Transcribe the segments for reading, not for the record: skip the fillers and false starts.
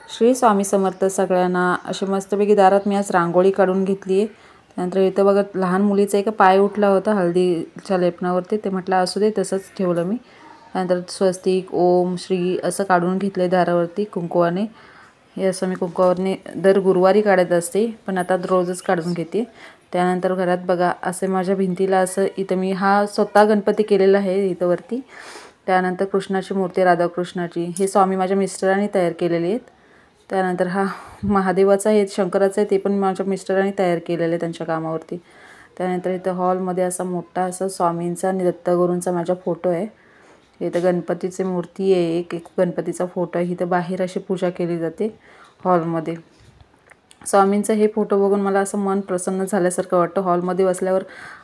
श्री स्वामी समर्थ सगळ्यांना। अशी मस्तपैकी दारात मी आज रांगोळी काढून घेतली आहे। त्यानंतर इथं बघा लहान मुलीचा एक पाय उठला होता हळदीच्या लेपनावरती, ते म्हटलं असू दे तसंच ठेवलं मी। त्यानंतर स्वस्तिक ओम श्री असं काढून घेतलं दारावरती कुंकवाने। हे असं मी कुंकवाने दर गुरुवारी काढत असते, पण आता रोजच काढून घेते। त्यानंतर घरात बघा असे माझ्या भिंतीला असं इथं मी हा स्वतः गणपती केलेला आहे इथं वरती। त्यानंतर कृष्णाची मूर्ती राधाकृष्णाची, हे स्वामी माझ्या मिस्टरांनी तयार केलेले आहेत। त्यानंतर हा महादेवाचा आहे, शंकराचा आहे, ते पण माझ्या मिस्टरांनी तयार केलेले आहे त्यांच्या कामावरती। त्यानंतर इथं हॉलमध्ये असा मोठा असा स्वामींचा आणि दत्तगुरूंचा माझा फोटो आहे। इथं गणपतीची मूर्ती आहे, एक गणपतीचा फोटो आहे। इथं बाहेर अशी पूजा केली जाते हॉलमध्ये। स्वामींचा हे फोटो बघून मला असं मन प्रसन्न झाल्यासारखं वाटतं। हॉलमध्ये बसल्यावर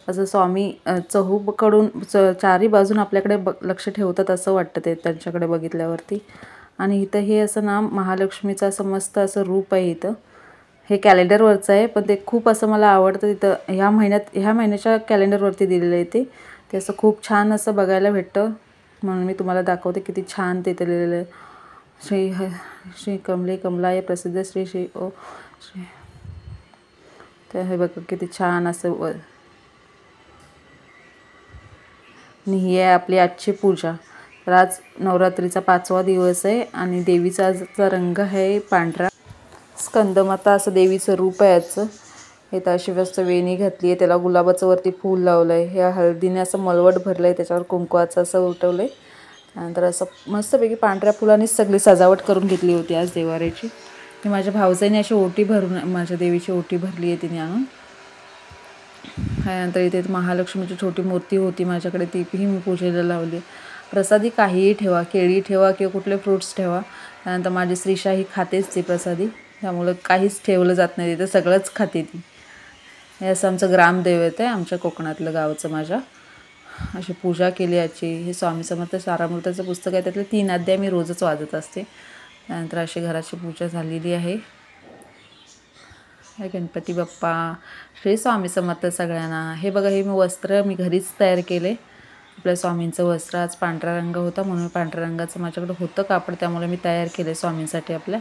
असं स्वामी चहूकडून चारी बाजून आपल्याकडे लक्ष ठेवतात असं वाटतं ते त्यांच्याकडे बघितल्यावरती। आणि इथं हे असं ना महालक्ष्मीचं असं मस्त असं रूप आहे। इथं हे कॅलेंडरवरचं आहे, पण ते खूप असं मला आवडतं। इथं ह्या महिन्याच्या कॅलेंडरवरती दिलेलं आहे ते असं खूप छान असं बघायला भेटतं, म्हणून मी तुम्हाला दाखवते किती छान ते लिहिलेलं आहे। श्री कमले कमलाय प्रसिद्ध श्री श्री ओ श्री। तर हे बघा किती छान असं आणि ही आहे आपली आजची पूजा। तर आज नवरात्रीचा 5वा दिवस आहे आणि देवीचा आजचा रंग आहे पांढरा। स्कंदमाता असं देवीचं रूप आहे याचं। हे तर अशी मस्त वेणी घातली आहे, त्याला गुलाबाचं वरती फूल लावलं आहे। ह्या हळदीने असं मलवट भरलं आहे, त्याच्यावर कुंकवाचं असं उठवलं आहे। त्यानंतर असं मस्तपैकी पांढऱ्या फुलांनीच सगळी सजावट करून घेतली होती आज देवाऱ्याची। ती माझ्या भाऊजाईने अशी ओटी भरून माझ्या देवीची ओटी भरली आहे तिने आणून। त्यानंतर इथे महालक्ष्मीची छोटी मूर्ती होती माझ्याकडे, तीही मी पूजेला लावली। प्रसादी काहीही ठेवा, केळी ठेवा किंवा कुठले फ्रूट्स ठेवा। त्यानंतर माझी श्रीषा ही खातेच ती प्रसादी, त्यामुळं काहीच ठेवलं जात नाही तिथं, सगळंच खाते ती। हे असं आमचं ग्रामदैवत आहे आमच्या कोकणातलं गावचं माझ्या। अशी पूजा केली याची। हे स्वामी समर्थ सारामृताचं पुस्तक आहे, त्यातले 3 अध्याय मी रोजच वाचत असते। त्यानंतर अशी घराची पूजा झालेली आहे। गणपती बाप्पा श्री स्वामी समर्थ सगळ्यांना। हे बघा हे मी वस्त्र मी घरीच तयार केले। आपल्या स्वामींचं वस्त्र आज पांढरा रंग होता, म्हणून पांढऱ्या रंगाचं माझ्याकडे होतं कापड, त्यामुळे मी तयार केले स्वामींसाठी आपल्या।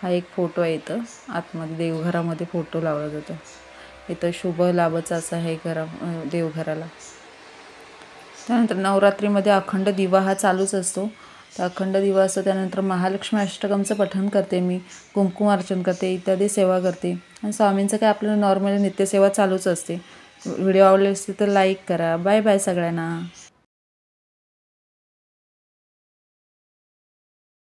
हा एक फोटो आहे इथं आतमध्ये देवघरामध्ये फोटो लावला जातो। इथं शुभ लाभाचं असं आहे देवघराला। त्यानंतर नवरात्रीमध्ये अखंड दिवा हा चालूच असतो, तर अखंड दिवा असतो। त्यानंतर महालक्ष्मी अष्टकमचं पठण करते मी, कुंकुमार्चन करते, इत्यादी सेवा करते। आणि स्वामींचं काय आपलं नॉर्मली नित्यसेवा चालूच असते। व्हिडिओ आवडले असते तर लाईक करा। बाय बाय सगळ्यांना।